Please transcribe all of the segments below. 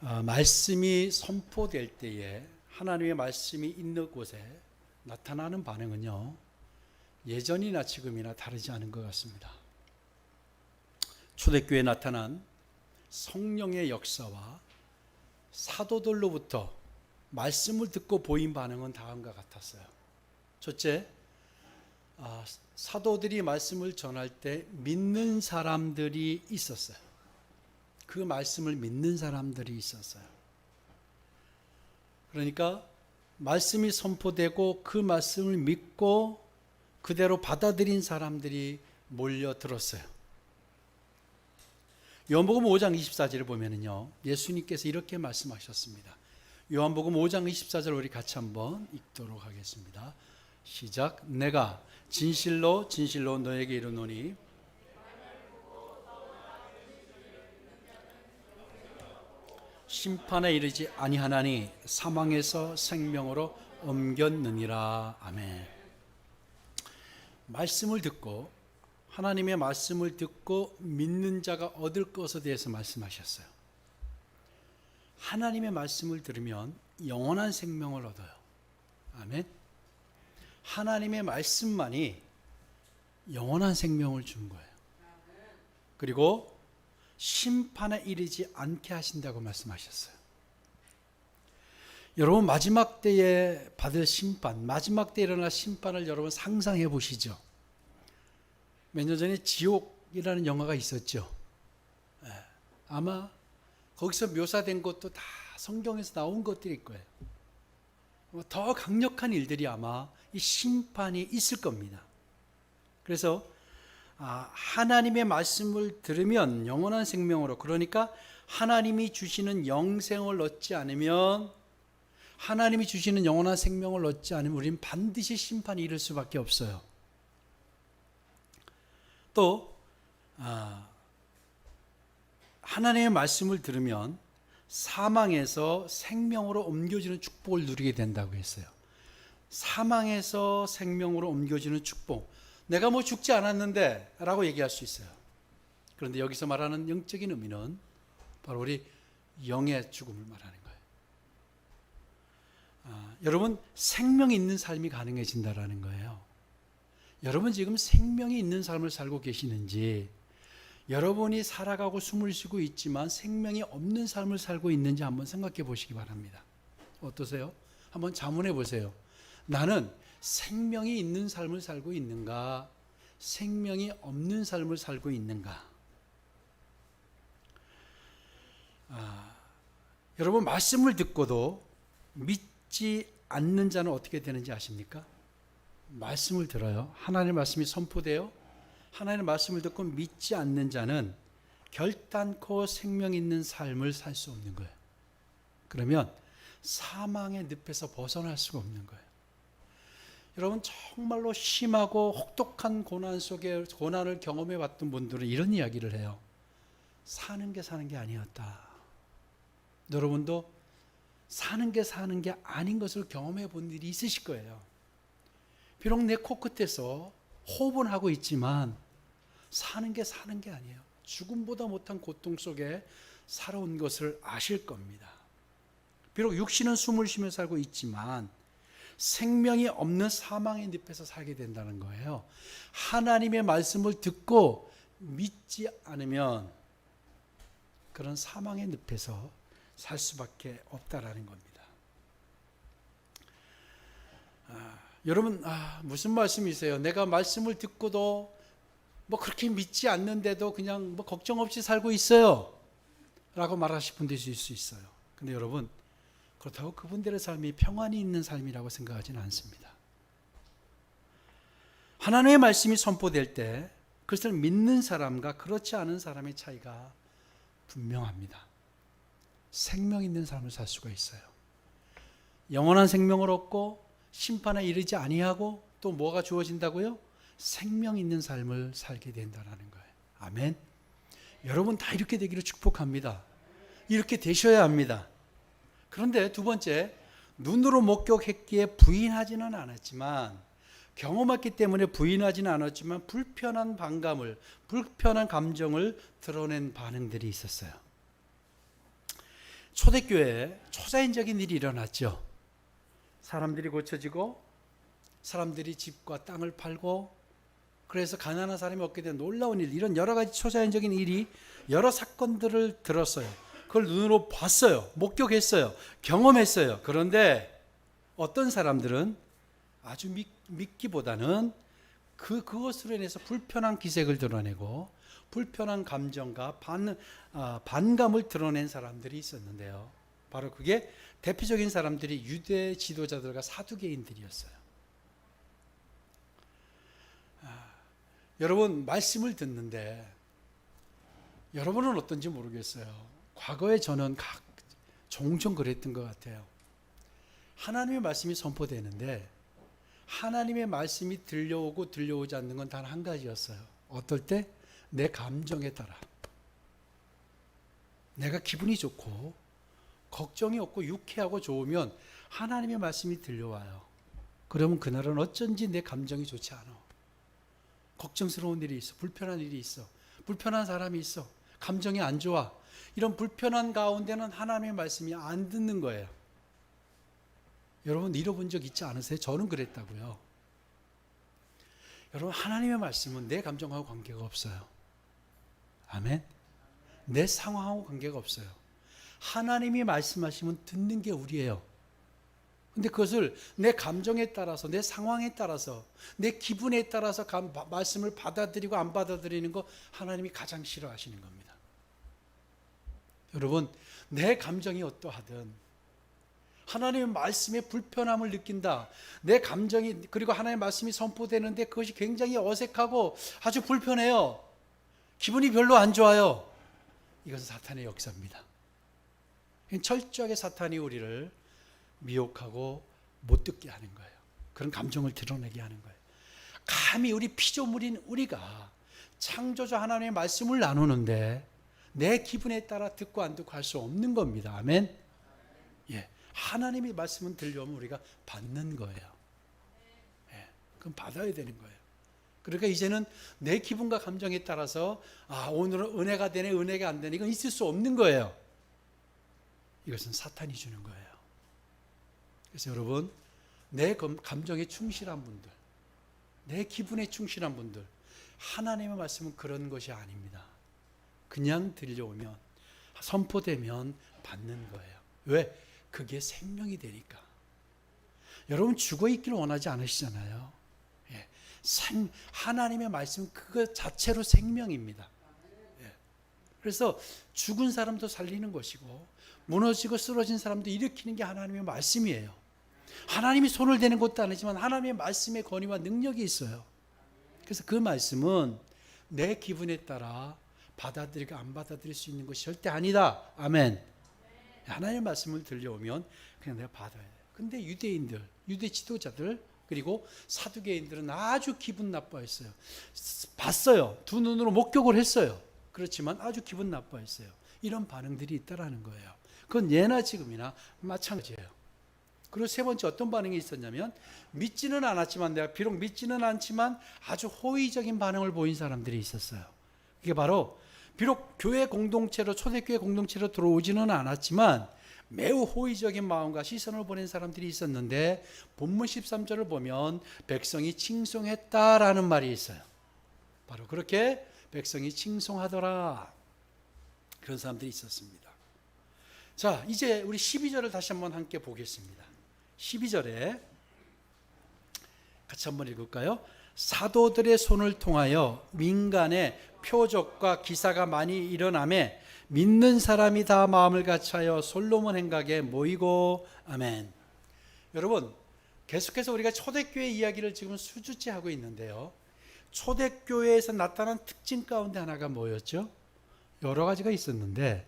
말씀이 선포될 때에 하나님의 말씀이 있는 곳에 나타나는 반응은요, 예전이나 지금이나 다르지 않은 것 같습니다. 초대교회에 나타난 성령의 역사와 사도들로부터 말씀을 듣고 보인 반응은 다음과 같았어요. 첫째, 사도들이 말씀을 전할 때 믿는 사람들이 있었어요. 그 말씀을 믿는 사람들이 있었어요. 그러니까 말씀이 선포되고 그 말씀을 믿고 그대로 받아들인 사람들이 몰려들었어요. 요한복음 5장 24절을 보면은요, 예수님께서 이렇게 말씀하셨습니다. 요한복음 5장 24절 우리 같이 한번 읽도록 하겠습니다. 시작. 내가 진실로 진실로 너에게 이르노니 심판에 이르지 아니하나니 사망에서 생명으로 옮겼느니라. 아멘. 말씀을 듣고 하나님의 말씀을 듣고 믿는 자가 얻을 것에 대해서 말씀하셨어요. 하나님의 말씀을 들으면 영원한 생명을 얻어요. 아멘. 하나님의 말씀만이 영원한 생명을 준 거예요. 그리고 심판에 이르지 않게 하신다고 말씀하셨어요. 여러분, 마지막 때에 받을 심판, 마지막 때에 일어날 심판을 여러분 상상해 보시죠. 몇 년 전에 지옥이라는 영화가 있었죠. 아마 거기서 묘사된 것도 다 성경에서 나온 것들일 거예요. 더 강력한 일들이 아마 이 심판이 있을 겁니다. 그래서 하나님의 말씀을 들으면 영원한 생명으로, 그러니까 하나님이 주시는 영생을 얻지 않으면, 하나님이 주시는 영원한 생명을 얻지 않으면 우리는 반드시 심판이 이를 수밖에 없어요. 또 하나님의 말씀을 들으면 사망에서 생명으로 옮겨지는 축복을 누리게 된다고 했어요. 사망에서 생명으로 옮겨지는 축복. 내가 뭐 죽지 않았는데 라고 얘기할 수 있어요. 그런데 여기서 말하는 영적인 의미는 바로 우리 영의 죽음을 말하는 거예요. 여러분, 생명이 있는 삶이 가능해진다라는 거예요. 여러분 지금 생명이 있는 삶을 살고 계시는지, 여러분이 살아가고 숨을 쉬고 있지만 생명이 없는 삶을 살고 있는지 한번 생각해 보시기 바랍니다. 어떠세요? 한번 자문해 보세요. 나는 생명이 있는 삶을 살고 있는가, 생명이 없는 삶을 살고 있는가? 여러분, 말씀을 듣고도 믿지 않는 자는 어떻게 되는지 아십니까? 말씀을 들어요. 하나님의 말씀이 선포돼요. 하나님의 말씀을 듣고 믿지 않는 자는 결단코 생명 있는 삶을 살 수 없는 거예요. 그러면 사망의 늪에서 벗어날 수가 없는 거예요. 여러분, 정말로 심하고 혹독한 고난 속에 고난을 경험해 봤던 분들은 이런 이야기를 해요. 사는 게 사는 게 아니었다. 여러분도 사는 게 아닌 것을 경험해 본 일이 있으실 거예요. 비록 내 코끝에서 호흡은 하고 있지만 사는 게 아니에요. 죽음보다 못한 고통 속에 살아온 것을 아실 겁니다. 비록 육신은 숨을 쉬며 살고 있지만 생명이 없는 사망의 늪에서 살게 된다는 거예요. 하나님의 말씀을 듣고 믿지 않으면 그런 사망의 늪에서 살 수밖에 없다라는 겁니다. 여러분, 무슨 말씀이세요? 내가 말씀을 듣고도 뭐 그렇게 믿지 않는데도 그냥 뭐 걱정 없이 살고 있어요 라고 말하실 분도 있을 수 있어요. 근데 여러분, 그렇다고 그분들의 삶이 평안이 있는 삶이라고 생각하지는 않습니다. 하나님의 말씀이 선포될 때 그것을 믿는 사람과 그렇지 않은 사람의 차이가 분명합니다. 생명 있는 삶을 살 수가 있어요. 영원한 생명을 얻고 심판에 이르지 아니하고 또 뭐가 주어진다고요? 생명 있는 삶을 살게 된다는 거예요. 아멘. 여러분 다 이렇게 되기를 축복합니다. 이렇게 되셔야 합니다. 그런데 두 번째, 눈으로 목격했기에 부인하지는 않았지만, 경험했기 때문에 부인하지는 않았지만 불편한 반감을, 불편한 감정을 드러낸 반응들이 있었어요. 초대교회에 초자연적인 일이 일어났죠. 사람들이 고쳐지고 사람들이 집과 땅을 팔고 그래서 가난한 사람이 얻게 된 놀라운 일, 이런 여러 가지 초자연적인 일이 여러 사건들을 들었어요. 그걸 눈으로 봤어요. 목격했어요. 경험했어요. 그런데 어떤 사람들은 아주 믿기보다는 그것으로 인해서 불편한 기색을 드러내고 불편한 감정과 반감을 드러낸 사람들이 있었는데요. 바로 그게 대표적인 사람들이 유대 지도자들과 사두개인들이었어요. 여러분, 말씀을 듣는데 여러분은 어떤지 모르겠어요. 과거에 저는 종종 그랬던 것 같아요. 하나님의 말씀이 선포되는데 하나님의 말씀이 들려오고 들려오지 않는 건 단 한 가지였어요. 어떨 때? 내 감정에 따라. 내가 기분이 좋고 걱정이 없고 유쾌하고 좋으면 하나님의 말씀이 들려와요. 그러면 그날은 어쩐지 내 감정이 좋지 않아. 걱정스러운 일이 있어. 불편한 일이 있어. 불편한 사람이 있어. 감정이 안 좋아. 이런 불편한 가운데는 하나님의 말씀이 안 듣는 거예요. 여러분 잃어본 적 있지 않으세요? 저는 그랬다고요. 여러분, 하나님의 말씀은 내 감정하고 관계가 없어요. 아멘. 내 상황하고 관계가 없어요. 하나님이 말씀하시면 듣는 게 우리예요. 근데 그것을 내 감정에 따라서, 내 상황에 따라서, 내 기분에 따라서 말씀을 받아들이고 안 받아들이는 거 하나님이 가장 싫어하시는 겁니다. 여러분, 내 감정이 어떠하든 하나님의 말씀에 불편함을 느낀다. 내 감정이, 그리고 하나님의 말씀이 선포되는데 그것이 굉장히 어색하고 아주 불편해요. 기분이 별로 안 좋아요. 이것은 사탄의 역사입니다. 철저하게 사탄이 우리를 미혹하고 못 듣게 하는 거예요. 그런 감정을 드러내게 하는 거예요. 감히 우리 피조물인 우리가 창조자 하나님의 말씀을 나누는데 내 기분에 따라 듣고 안 듣고 할 수 없는 겁니다. 아멘. 예, 하나님의 말씀은 들려오면 우리가 받는 거예요. 예, 그럼 받아야 되는 거예요. 그러니까 이제는 내 기분과 감정에 따라서 오늘은 은혜가 되네, 은혜가 안 되네, 이건 있을 수 없는 거예요. 이것은 사탄이 주는 거예요. 그래서 여러분, 내 감정에 충실한 분들, 내 기분에 충실한 분들, 하나님의 말씀은 그런 것이 아닙니다. 그냥 들려오면, 선포되면 받는 거예요. 왜? 그게 생명이 되니까. 여러분 죽어 있기를 원하지 않으시잖아요. 예. 하나님의 말씀은 그것 자체로 생명입니다. 예. 그래서 죽은 사람도 살리는 것이고 무너지고 쓰러진 사람도 일으키는 게 하나님의 말씀이에요. 하나님이 손을 대는 것도 아니지만 하나님의 말씀의 권위와 능력이 있어요. 그래서 그 말씀은 내 기분에 따라 받아들이고 안 받아들일 수 있는 것이 절대 아니다. 아멘. 하나님의 말씀을 들려오면 그냥 내가 받아야 돼요. 근데 유대인들, 유대 지도자들, 그리고 사두개인들은 아주 기분 나빠했어요. 봤어요. 두 눈으로 목격을 했어요. 그렇지만 아주 기분 나빠했어요. 이런 반응들이 있다라는 거예요. 그건 예나 지금이나 마찬가지예요. 그리고 세 번째 어떤 반응이 있었냐면, 믿지는 않았지만, 내가 비록 믿지는 않지만 아주 호의적인 반응을 보인 사람들이 있었어요. 그게 바로 비록 교회 공동체로, 초대교회 공동체로 들어오지는 않았지만 매우 호의적인 마음과 시선을 보낸 사람들이 있었는데, 본문 13절을 보면 백성이 칭송했다라는 말이 있어요. 바로 그렇게 백성이 칭송하더라, 그런 사람들이 있었습니다. 자, 이제 우리 12절을 다시 한번 함께 보겠습니다. 12절에 같이 한번 읽을까요? 사도들의 손을 통하여 민간에 표적과 기사가 많이 일어나매 믿는 사람이 다 마음을 같이하여 솔로몬 행각에 모이고. 아멘. 여러분, 계속해서 우리가 초대교회 이야기를 지금 수주째 하고 있는데요, 초대교회에서 나타난 특징 가운데 하나가 뭐였죠? 여러 가지가 있었는데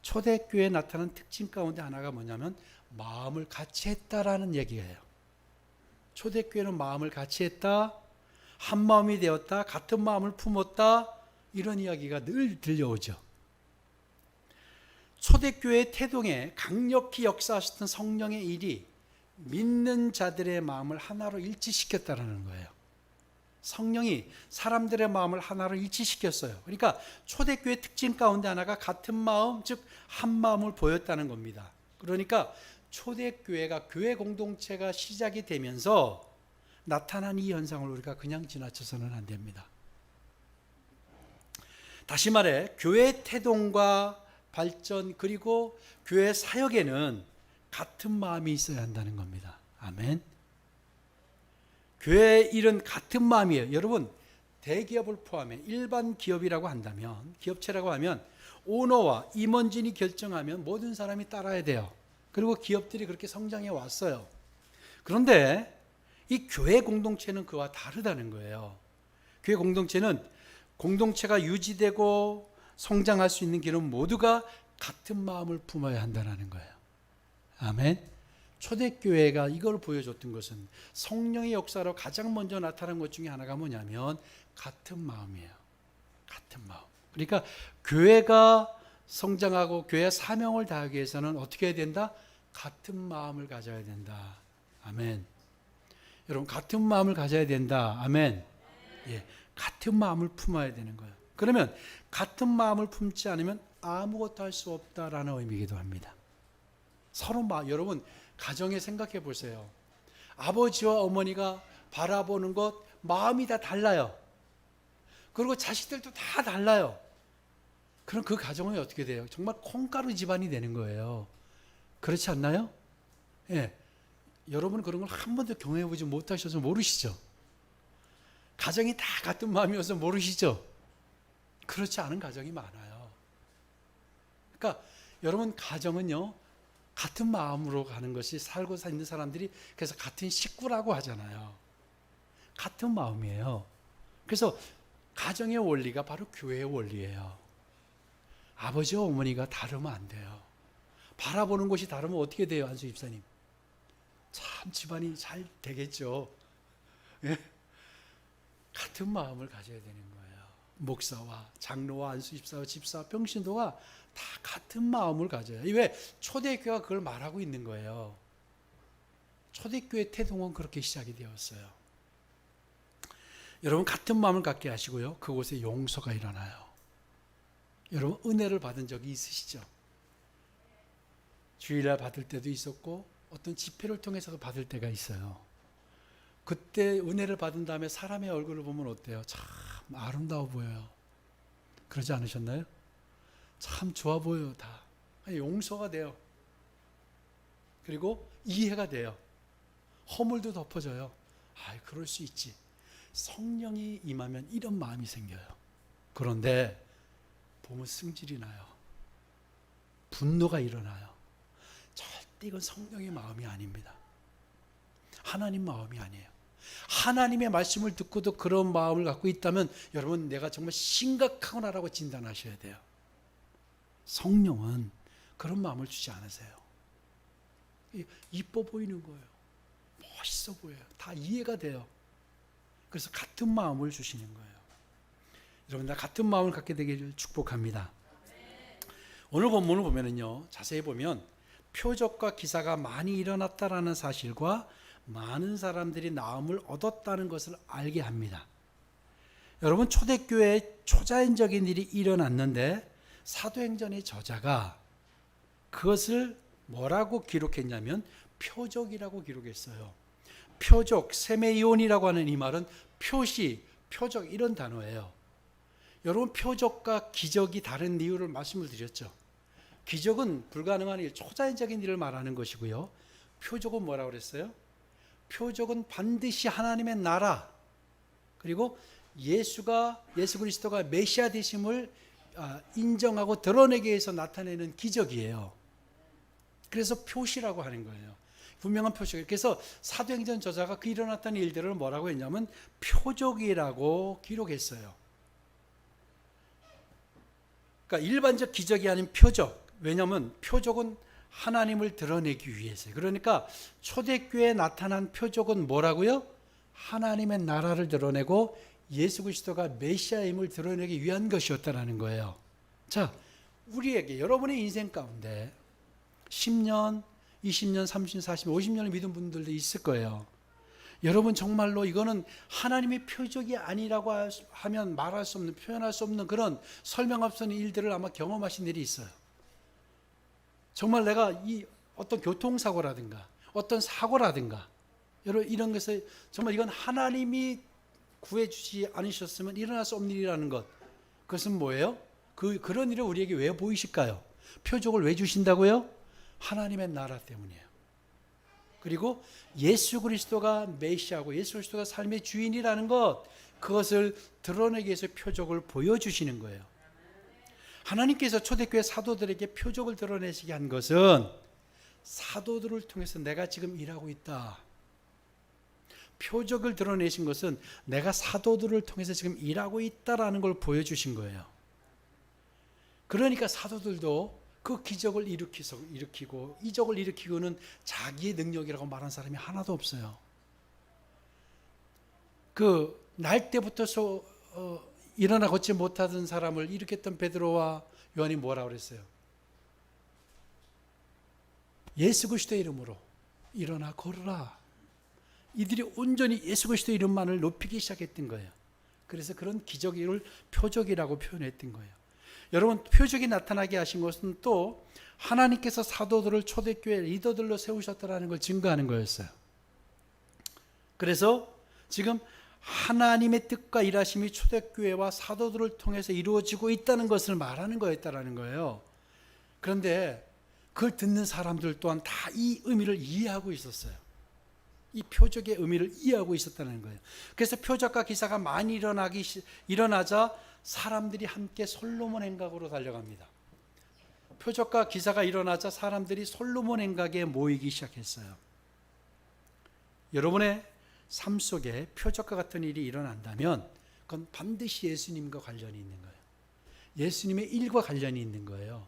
초대교회에 나타난 특징 가운데 하나가 뭐냐면 마음을 같이 했다라는 얘기예요. 초대교회는 마음을 같이 했다, 한 마음이 되었다, 같은 마음을 품었다, 이런 이야기가 늘 들려오죠. 초대교회의 태동에 강력히 역사하셨던 성령의 일이 믿는 자들의 마음을 하나로 일치시켰다라는 거예요. 성령이 사람들의 마음을 하나로 일치시켰어요. 그러니까 초대교회 특징 가운데 하나가 같은 마음, 즉 한 마음을 보였다는 겁니다. 그러니까 초대교회가 교회 공동체가 시작이 되면서 나타난 이 현상을 우리가 그냥 지나쳐서는 안 됩니다. 다시 말해 교회 태동과 발전 그리고 교회 사역에는 같은 마음이 있어야 한다는 겁니다. 아멘. 교회의 일은 같은 마음이에요. 여러분, 대기업을 포함해 일반 기업이라고 한다면, 기업체라고 하면 오너와 임원진이 결정하면 모든 사람이 따라야 돼요. 그리고 기업들이 그렇게 성장해 왔어요. 그런데 이 교회 공동체는 그와 다르다는 거예요. 교회 공동체는 공동체가 유지되고 성장할 수 있는 길은 모두가 같은 마음을 품어야 한다는 거예요. 아멘. 초대교회가 이걸 보여줬던 것은 성령의 역사로 가장 먼저 나타난 것 중에 하나가 뭐냐면 같은 마음이에요. 같은 마음. 그러니까 교회가 성장하고 교회의 사명을 다하기 위해서는 어떻게 해야 된다? 같은 마음을 가져야 된다. 아멘. 여러분, 같은 마음을 가져야 된다. 아멘. 예, 같은 마음을 품어야 되는 거예요. 그러면 같은 마음을 품지 않으면 아무것도 할 수 없다라는 의미이기도 합니다. 서로 여러분 가정에 생각해 보세요. 아버지와 어머니가 바라보는 것 마음이 다 달라요. 그리고 자식들도 다 달라요. 그럼 그 가정은 어떻게 돼요? 정말 콩가루 집안이 되는 거예요. 그렇지 않나요? 예. 여러분 그런 걸 한 번도 경험해 보지 못하셔서 모르시죠? 가정이 다 같은 마음이어서 모르시죠? 그렇지 않은 가정이 많아요. 그러니까 여러분 가정은요 같은 마음으로 가는 것이 살고 있는 사람들이 그래서 같은 식구라고 하잖아요. 같은 마음이에요. 그래서 가정의 원리가 바로 교회의 원리예요. 아버지와 어머니가 다르면 안 돼요. 바라보는 것이 다르면 어떻게 돼요, 안수 집사님? 참 집안이 잘 되겠죠. 예? 같은 마음을 가져야 되는 거예요. 목사와 장로와 안수 집사와 집사, 평신도가 다 같은 마음을 가져요. 왜? 초대교회가 그걸 말하고 있는 거예요. 초대교회 태동은 그렇게 시작이 되었어요. 여러분 같은 마음을 갖게 하시고요. 그곳에 용서가 일어나요. 여러분 은혜를 받은 적이 있으시죠? 주일날 받을 때도 있었고 어떤 집회를 통해서도 받을 때가 있어요. 그때 은혜를 받은 다음에 사람의 얼굴을 보면 어때요? 참 아름다워 보여요. 그러지 않으셨나요? 참 좋아 보여요. 다 용서가 돼요. 그리고 이해가 돼요. 허물도 덮어져요. 그럴 수 있지. 성령이 임하면 이런 마음이 생겨요. 그런데 보면 승질이 나요. 분노가 일어나요. 절대 이건 성령의 마음이 아닙니다. 하나님 마음이 아니에요. 하나님의 말씀을 듣고도 그런 마음을 갖고 있다면 여러분 내가 정말 심각하구나라고 진단하셔야 돼요. 성령은 그런 마음을 주지 않으세요. 이뻐 보이는 거예요. 멋있어 보여요. 다 이해가 돼요. 그래서 같은 마음을 주시는 거예요. 여러분 다 같은 마음을 갖게 되기를 축복합니다. 오늘 본문을 보면은요, 자세히 보면 표적과 기사가 많이 일어났다라는 사실과 많은 사람들이 나음을 얻었다는 것을 알게 합니다. 여러분 초대교회에 초자연적인 일이 일어났는데 사도행전의 저자가 그것을 뭐라고 기록했냐면 표적이라고 기록했어요. 표적, 세메이온이라고 하는 이 말은 표시, 표적 이런 단어예요. 여러분 표적과 기적이 다른 이유를 말씀을 드렸죠. 기적은 불가능한 일, 초자연적인 일을 말하는 것이고요. 표적은 뭐라고 그랬어요? 표적은 반드시 하나님의 나라 그리고 예수 그리스도가 메시아 되심을 인정하고 드러내기 위해서 나타내는 기적이에요. 그래서 표시라고 하는 거예요. 분명한 표적. 그래서 사도행전 저자가 그 일어났던 일들을 뭐라고 했냐면 표적이라고 기록했어요. 그러니까 일반적 기적이 아닌 표적. 왜냐하면 표적은 하나님을 드러내기 위해서요. 그러니까 초대교회에 나타난 표적은 뭐라고요? 하나님의 나라를 드러내고 예수 그리스도가 메시아임을 드러내기 위한 것이었다라는 거예요. 자, 우리에게 여러분의 인생 가운데 10년, 20년, 30년, 40년, 50년을 믿은 분들도 있을 거예요. 여러분 정말로 이거는 하나님의 표적이 아니라고 하면 말할 수 없는, 표현할 수 없는 그런 설명할 수 없는 일들을 아마 경험하신 일이 있어요. 정말 내가 이 어떤 교통사고라든가 어떤 사고라든가 여러분 이런 것을 정말 이건 하나님이 구해주지 않으셨으면 일어날 수 없는 일이라는 것. 그것은 뭐예요? 그런 일을 우리에게 왜 보이실까요? 표적을 왜 주신다고요? 하나님의 나라 때문이에요. 그리고 예수 그리스도가 메시아고 예수 그리스도가 삶의 주인이라는 것, 그것을 드러내기 위해서 표적을 보여주시는 거예요. 하나님께서 초대교회 사도들에게 표적을 드러내시게 한 것은 사도들을 통해서 내가 지금 일하고 있다. 표적을 드러내신 것은 내가 사도들을 통해서 지금 일하고 있다라는 걸 보여주신 거예요. 그러니까 사도들도 그 기적을 일으키고 이적을 일으키고는 자기의 능력이라고 말한 사람이 하나도 없어요. 그 날 때부터 일어나 걷지 못하던 사람을 일으켰던 베드로와 요한이 뭐라고 그랬어요? 예수 그리스도의 이름으로 일어나 걸으라. 이들이 온전히 예수 그리스도의 이름만을 높이기 시작했던 거예요. 그래서 그런 기적을 표적이라고 표현했던 거예요. 여러분, 표적이 나타나게 하신 것은 또 하나님께서 사도들을 초대교회 리더들로 세우셨다는 걸 증거하는 거였어요. 그래서 지금 하나님의 뜻과 일하심이 초대교회와 사도들을 통해서 이루어지고 있다는 것을 말하는 거였다는 거예요. 그런데 그걸 듣는 사람들 또한 다 이 의미를 이해하고 있었어요. 이 표적의 의미를 이해하고 있었다는 거예요. 그래서 표적과 기사가 많이 일어나자 사람들이 함께 솔로몬 행각으로 달려갑니다. 표적과 기사가 일어나자 사람들이 솔로몬 행각에 모이기 시작했어요. 여러분의 삶 속에 표적과 같은 일이 일어난다면 그건 반드시 예수님과 관련이 있는 거예요. 예수님의 일과 관련이 있는 거예요.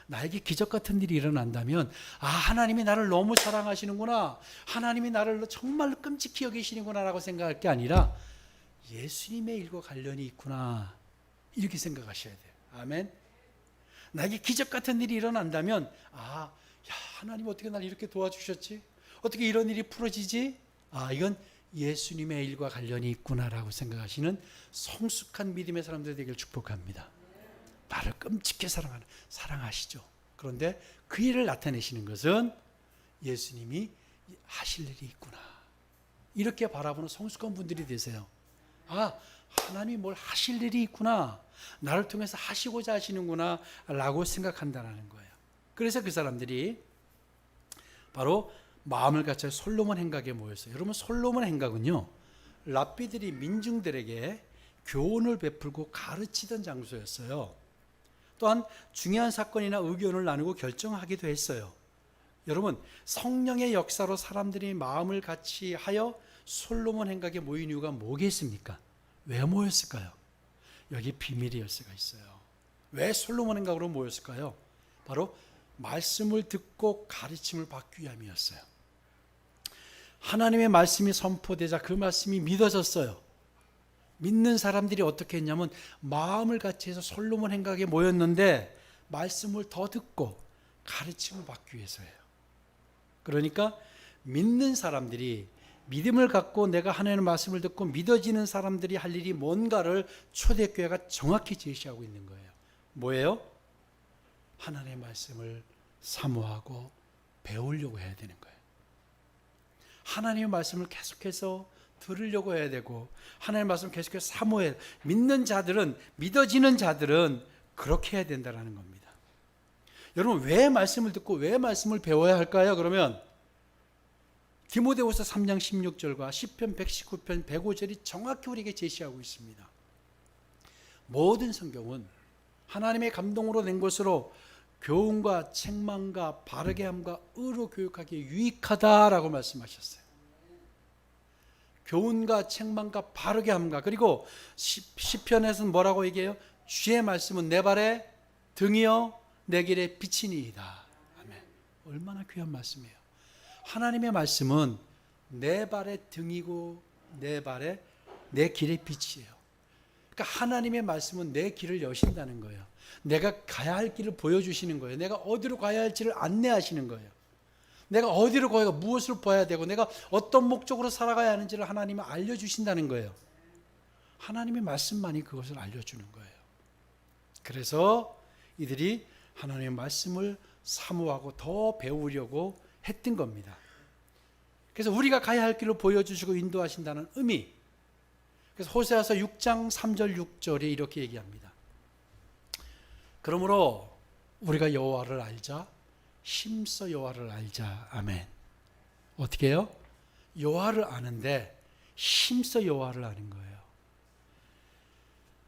나에게 기적 같은 일이 일어난다면 하나님이 나를 너무 사랑하시는구나, 하나님이 나를 정말 끔찍히 여기시는구나 라고 생각할 게 아니라 예수님의 일과 관련이 있구나 이렇게 생각하셔야 돼요. 아멘. 나에게 기적 같은 일이 일어난다면 하나님 어떻게 나를 이렇게 도와주셨지? 어떻게 이런 일이 풀어지지? 이건 예수님의 일과 관련이 있구나라고 생각하시는 성숙한 믿음의 사람들 되기를 축복합니다. 나를 끔찍히 사랑하시죠. 그런데 그 일을 나타내시는 것은 예수님이 하실 일이 있구나. 이렇게 바라보는 성숙한 분들이 되세요. 하나님이 뭘 하실 일이 있구나. 나를 통해서 하시고자 하시는구나 라고 생각한다는 거예요. 그래서 그 사람들이 바로 마음을 갖춰 솔로몬 행각에 모였어요. 여러분, 솔로몬 행각은요, 랍비들이 민중들에게 교훈을 베풀고 가르치던 장소였어요. 또한 중요한 사건이나 의견을 나누고 결정하기도 했어요. 여러분, 성령의 역사로 사람들이 마음을 같이 하여 솔로몬 행각에 모인 이유가 뭐겠습니까? 왜 모였을까요? 여기 비밀의 열쇠가 있어요. 왜 솔로몬 행각으로 모였을까요? 바로 말씀을 듣고 가르침을 받기 위함이었어요. 하나님의 말씀이 선포되자 그 말씀이 믿어졌어요. 믿는 사람들이 어떻게 했냐면 마음을 같이 해서 솔로몬 행각에 모였는데 말씀을 더 듣고 가르침을 받기 위해서예요. 그러니까 믿는 사람들이, 믿음을 갖고 내가 하나님의 말씀을 듣고 믿어지는 사람들이 할 일이 뭔가를 초대교회가 정확히 제시하고 있는 거예요. 뭐예요? 하나님의 말씀을 사모하고 배우려고 해야 되는 거예요. 하나님의 말씀을 계속해서 들으려고 해야 되고 하나님의 말씀을 계속해서 사모해야, 믿는 자들은, 믿어지는 자들은 그렇게 해야 된다는 겁니다. 여러분, 왜 말씀을 듣고 왜 말씀을 배워야 할까요? 그러면 디모데후서 3장 16절과 시편 119편 105절이 정확히 우리에게 제시하고 있습니다. 모든 성경은 하나님의 감동으로 낸 것으로 교훈과 책망과 바르게 함과 의로 교육하기에 유익하다라고 말씀하셨어요. 교훈과 책망과 바르게 함과, 그리고 시편에서는 뭐라고 얘기해요? 주의 말씀은 내 발의 등이요 내 길의 빛이니이다. 아멘. 얼마나 귀한 말씀이에요. 하나님의 말씀은 내 발의 등이고 내 길의 빛이에요. 그러니까 하나님의 말씀은 내 길을 여신다는 거예요. 내가 가야 할 길을 보여주시는 거예요. 내가 어디로 가야 할지를 안내하시는 거예요. 내가 어디로 가야 무엇을 봐야 되고 내가 어떤 목적으로 살아가야 하는지를 하나님이 알려주신다는 거예요. 하나님의 말씀만이 그것을 알려주는 거예요. 그래서 이들이 하나님의 말씀을 사모하고 더 배우려고 했던 겁니다. 그래서 우리가 가야 할 길로 보여주시고 인도하신다는 의미. 그래서 호세아서 6장 3절 6절에 이렇게 얘기합니다. 그러므로 우리가 여호와를 알자, 힘써 여호와를 알자. 아멘. 어떻게 해요? 여호와를 아는데 힘써 여호와를 아는 거예요.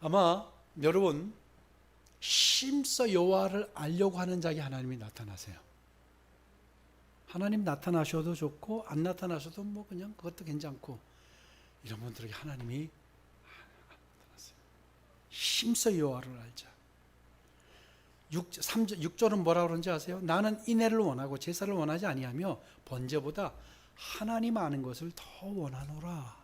아마 여러분 힘써 여호와를 알려고 하는 자에게 하나님이 나타나세요. 하나님 나타나셔도 좋고 안 나타나셔도 뭐 그냥 그것도 괜찮고 이런 분들에게 하나님이 나타났어요. 힘써 여호와를 알자. 6절은 뭐라고 그러는지 아세요? 나는 인애를 원하고 제사를 원하지 아니하며 번제보다 하나님 아는 것을 더 원하노라.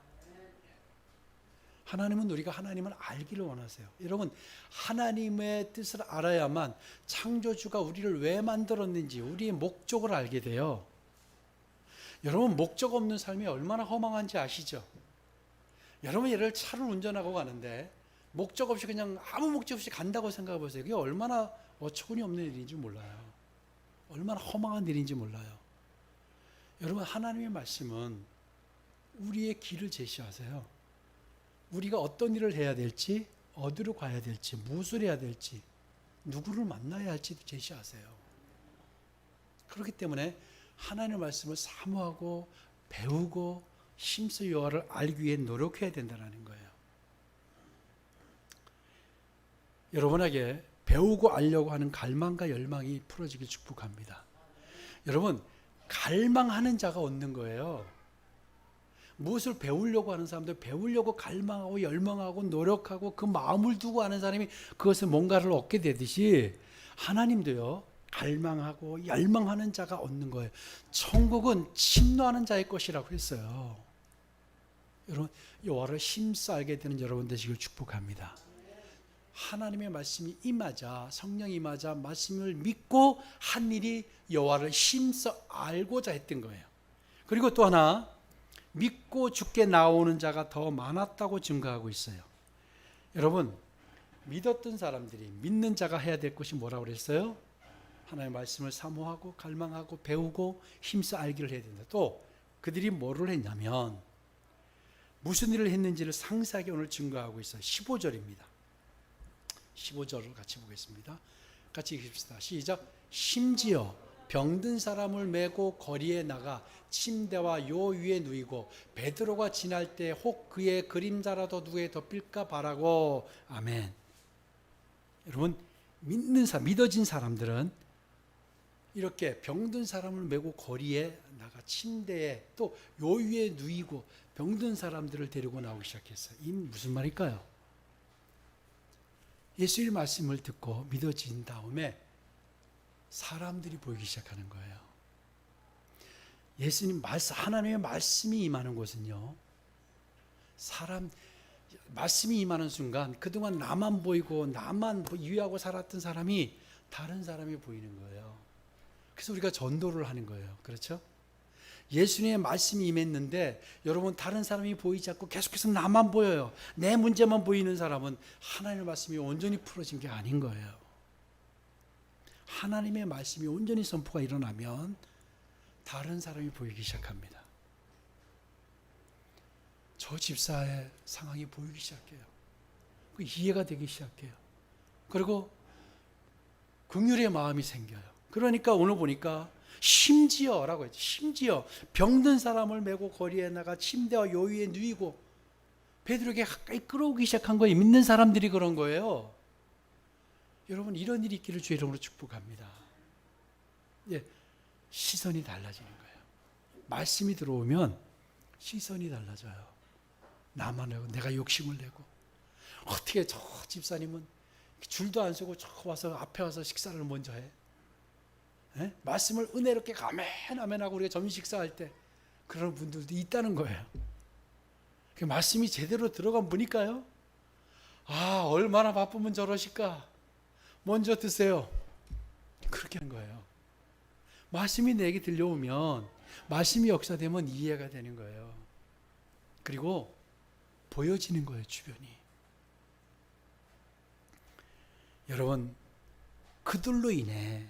하나님은 우리가 하나님을 알기를 원하세요. 여러분 하나님의 뜻을 알아야만 창조주가 우리를 왜 만들었는지 우리의 목적을 알게 돼요. 여러분 목적 없는 삶이 얼마나 허망한지 아시죠? 여러분 예를 차를 운전하고 가는데 목적 없이 그냥 아무 목적 없이 간다고 생각해 보세요. 그게 얼마나 어처구니 없는 일인지 몰라요. 얼마나 허망한 일인지 몰라요. 여러분 하나님의 말씀은 우리의 길을 제시하세요. 우리가 어떤 일을 해야 될지, 어디로 가야 될지, 무엇을 해야 될지, 누구를 만나야 할지 제시하세요. 그렇기 때문에 하나님의 말씀을 사모하고 배우고 힘써 여호와를 알기 위해 노력해야 된다는 거예요. 여러분에게 배우고 알려고 하는 갈망과 열망이 풀어지길 축복합니다. 여러분 갈망하는 자가 얻는 거예요. 무엇을 배우려고 하는 사람들, 배우려고 갈망하고 열망하고 노력하고 그 마음을 두고 하는 사람이 그것을 뭔가를 얻게 되듯이 하나님도요 갈망하고 열망하는 자가 얻는 거예요. 천국은 침노하는 자의 것이라고 했어요. 여러분 여호와를 힘써 알게 되는 여러분 되시길 축복합니다. 하나님의 말씀이 임하자, 성령이 임하자 말씀을 믿고 한 일이 여호와를 힘써 알고자 했던 거예요. 그리고 또 하나 믿고 주께 나오는 자가 더 많았다고 증거하고 있어요. 여러분 믿었던 사람들이 믿는 자가 해야 될 것이 뭐라고 그랬어요? 하나님의 말씀을 사모하고 갈망하고 배우고 힘써 알기를 해야 된다. 또 그들이 뭐를 했냐면 무슨 일을 했는지를 상세하게 오늘 증거하고 있어요. 15절입니다. 15절을 같이 보겠습니다. 같이 읽읍시다. 시작. 심지어 병든 사람을 메고 거리에 나가 침대와 요 위에 누이고 베드로가 지날 때 혹 그의 그림자라도 누구에 덮일까 바라고. 아멘. 여러분 믿는 사람, 믿어진 사람들은 이렇게 병든 사람을 메고 거리에 나가 침대에 또 요 위에 누이고 병든 사람들을 데리고 나오기 시작했어요. 이 무슨 말일까요? 예수의 말씀을 듣고 믿어진 다음에 사람들이 보이기 시작하는 거예요. 예수님 말씀, 하나님의 말씀이 임하는 곳은요, 말씀이 임하는 순간 그동안 나만 보이고 나만 유의하고 살았던 사람이 다른 사람이 보이는 거예요. 그래서 우리가 전도를 하는 거예요. 그렇죠? 예수님의 말씀이 임했는데 여러분 다른 사람이 보이지 않고 계속해서 나만 보여요. 내 문제만 보이는 사람은 하나님의 말씀이 온전히 풀어진 게 아닌 거예요. 하나님의 말씀이 온전히 선포가 일어나면 다른 사람이 보이기 시작합니다. 저 집사의 상황이 보이기 시작해요. 이해가 되기 시작해요. 그리고 긍휼의 마음이 생겨요. 그러니까 오늘 보니까 심지어라고 했죠. 심지어 병든 사람을 메고 거리에 나가 침대와 요 위에 누이고 베드로에게 가까이 끌어오기 시작한 거예요. 믿는 사람들이 그런 거예요. 여러분 이런 일이 있기를 주의 이름으로 축복합니다. 예, 시선이 달라지는 거예요. 말씀이 들어오면 시선이 달라져요. 나만 하고 내가 욕심을 내고 어떻게 저 집사님은 줄도 안 서고 저 와서 앞에 와서 식사를 먼저 해? 예? 말씀을 은혜롭게 아멘하고 우리가 점심 식사할 때 그런 분들도 있다는 거예요. 그 말씀이 제대로 들어간 분이니까요. 아 얼마나 바쁘면 저러실까? 먼저 드세요. 그렇게 하는 거예요. 말씀이 내게 들려오면 말씀이 역사되면 이해가 되는 거예요. 그리고 보여지는 거예요, 주변이. 여러분, 그들로 인해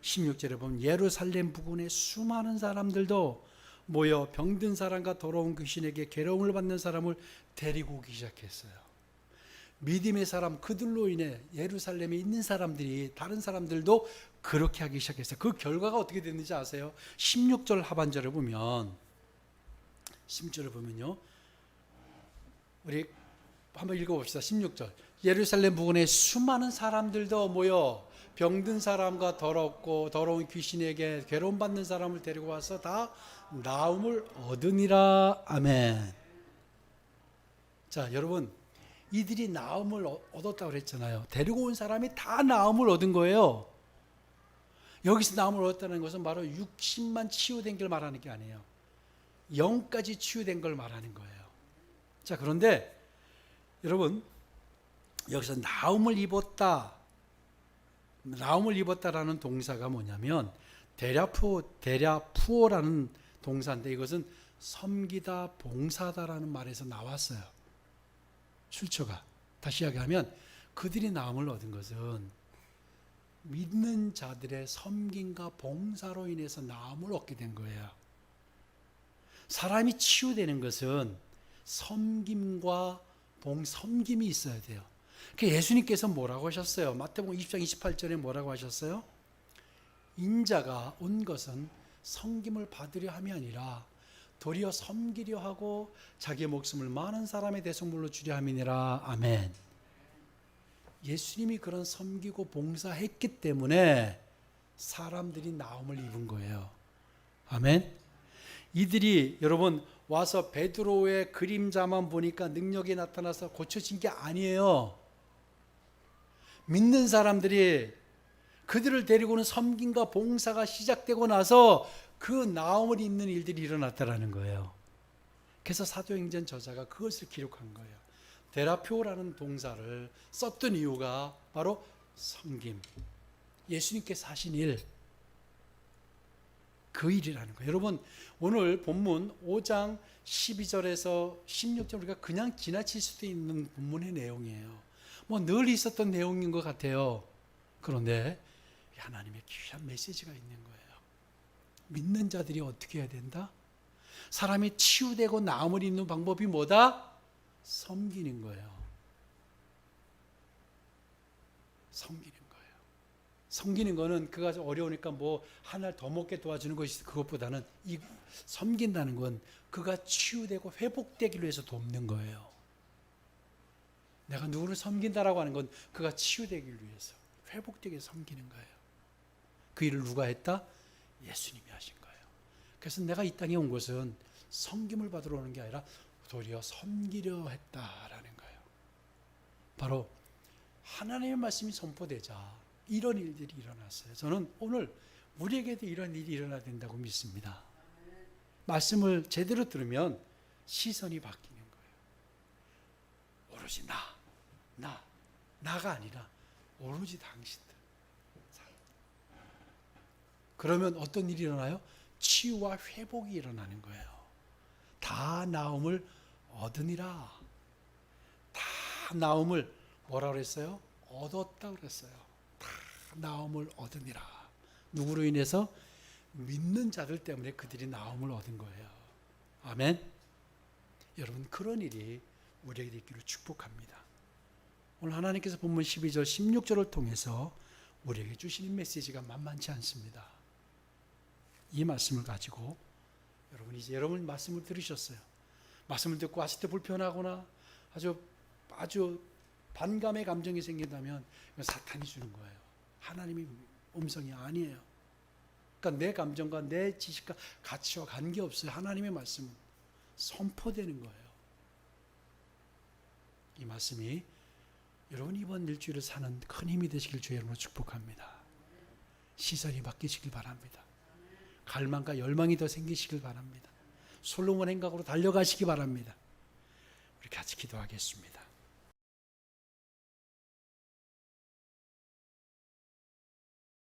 16절에 보면 예루살렘 부근의 수많은 사람들도 모여 병든 사람과 더러운 귀신에게 괴로움을 받는 사람을 데리고 오기 시작했어요. 믿음의 사람, 그들로 인해 예루살렘에 있는 사람들이, 다른 사람들도 그렇게 하기 시작했어요. 그 결과가 어떻게 됐는지 아세요? 16절 하반절을 보면, 16절을 보면요, 우리 한번 읽어봅시다. 16절. 예루살렘 부근에 수많은 사람들도 모여 병든 사람과 더러운 귀신에게 괴로움 받는 사람을 데리고 와서 다 나음을 얻으니라. 아멘. 자, 여러분, 이들이 나음을 얻었다고 그랬잖아요. 데리고 온 사람이 다 나음을 얻은 거예요. 여기서 나음을 얻었다는 것은 바로 60만 치유된 걸 말하는 게 아니에요. 0까지 치유된 걸 말하는 거예요. 자, 그런데 여러분, 여기서 나음을 입었다라는 동사가 뭐냐면 데랴푸오라는 동사인데, 이것은 섬기다, 봉사다라는 말에서 나왔어요. 출처가. 다시 이야기하면 그들이 나음을 얻은 것은 믿는 자들의 섬김과 봉사로 인해서 나음을 얻게 된 거예요. 사람이 치유되는 것은 섬김과 섬김이 있어야 돼요. 예수님께서 뭐라고 하셨어요? 마태복음 20장 28절에 뭐라고 하셨어요? 인자가 온 것은 섬김을 받으려 함이 아니라 도리어 섬기려 하고 자기의 목숨을 많은 사람의 대속물로 주려 함이니라. 아멘. 예수님이 그런 섬기고 봉사했기 때문에 사람들이 나음을 입은 거예요. 아멘. 이들이 여러분 와서 베드로의 그림자만 보니까 능력이 나타나서 고쳐진 게 아니에요. 믿는 사람들이 그들을 데리고는 섬김과 봉사가 시작되고 나서 그 나음을 입는 일들이 일어났다라는 거예요. 그래서 사도행전 저자가 그것을 기록한 거예요. 데라표라는 동사를 썼던 이유가 바로 섬김. 예수님께서 하신 일, 그 일이라는 거예요. 여러분, 오늘 본문 5장 12절에서 16절 우리가 그냥 지나칠 수도 있는 본문의 내용이에요. 뭐 늘 있었던 내용인 것 같아요. 그런데 하나님의 귀한 메시지가 있는 거예요. 믿는 자들이 어떻게 해야 된다? 사람이 치유되고 나음을 입는 방법이 뭐다? 섬기는 거예요. 섬기는 거예요. 섬기는 거는 그가 어려우니까 뭐 하나를 더 먹게 도와주는 것이, 그것보다는 이 섬긴다는 건 그가 치유되고 회복되기를 위해서 돕는 거예요. 내가 누구를 섬긴다라고 하는 건 그가 치유되기를 위해서, 회복되게 위해서 섬기는 거예요. 그 일을 누가 했다? 예수님이 하신 거예요. 그래서 내가 이 땅에 온 것은 섬김을 받으러 오는 게 아니라 도리어 섬기려 했다라는 거예요. 바로 하나님의 말씀이 선포되자 이런 일들이 일어났어요. 저는 오늘 우리에게도 이런 일이 일어나야 된다고 믿습니다. 말씀을 제대로 들으면 시선이 바뀌는 거예요. 오로지 나가 아니라 오로지 당신들. 그러면 어떤 일이 일어나요? 치유와 회복이 일어나는 거예요. 다 나음을 얻으니라. 다 나음을 뭐라 그랬어요? 얻었다 그랬어요. 다 나음을 얻으니라. 누구로 인해서? 믿는 자들 때문에 그들이 나음을 얻은 거예요. 아멘. 여러분, 그런 일이 우리에게 있기를 축복합니다. 오늘 하나님께서 본문 12절 16절을 통해서 우리에게 주시는 메시지가 만만치 않습니다. 이 말씀을 가지고 여러분, 이제 여러분 말씀을 들으셨어요. 말씀을 듣고 왔을 때 불편하거나 아주 반감의 감정이 생긴다면 이건 사탄이 주는 거예요. 하나님의 음성이 아니에요. 그러니까 내 감정과 내 지식과 가치와 관계없어요. 하나님의 말씀은 선포되는 거예요. 이 말씀이 여러분 이번 일주일을 사는 큰 힘이 되시길 주의 이름으로 축복합니다. 시선이 바뀌시길 바랍니다. 갈망과 열망이 더 생기시길 바랍니다. 솔로몬 행각으로 달려가시기 바랍니다. 우리 같이 기도하겠습니다.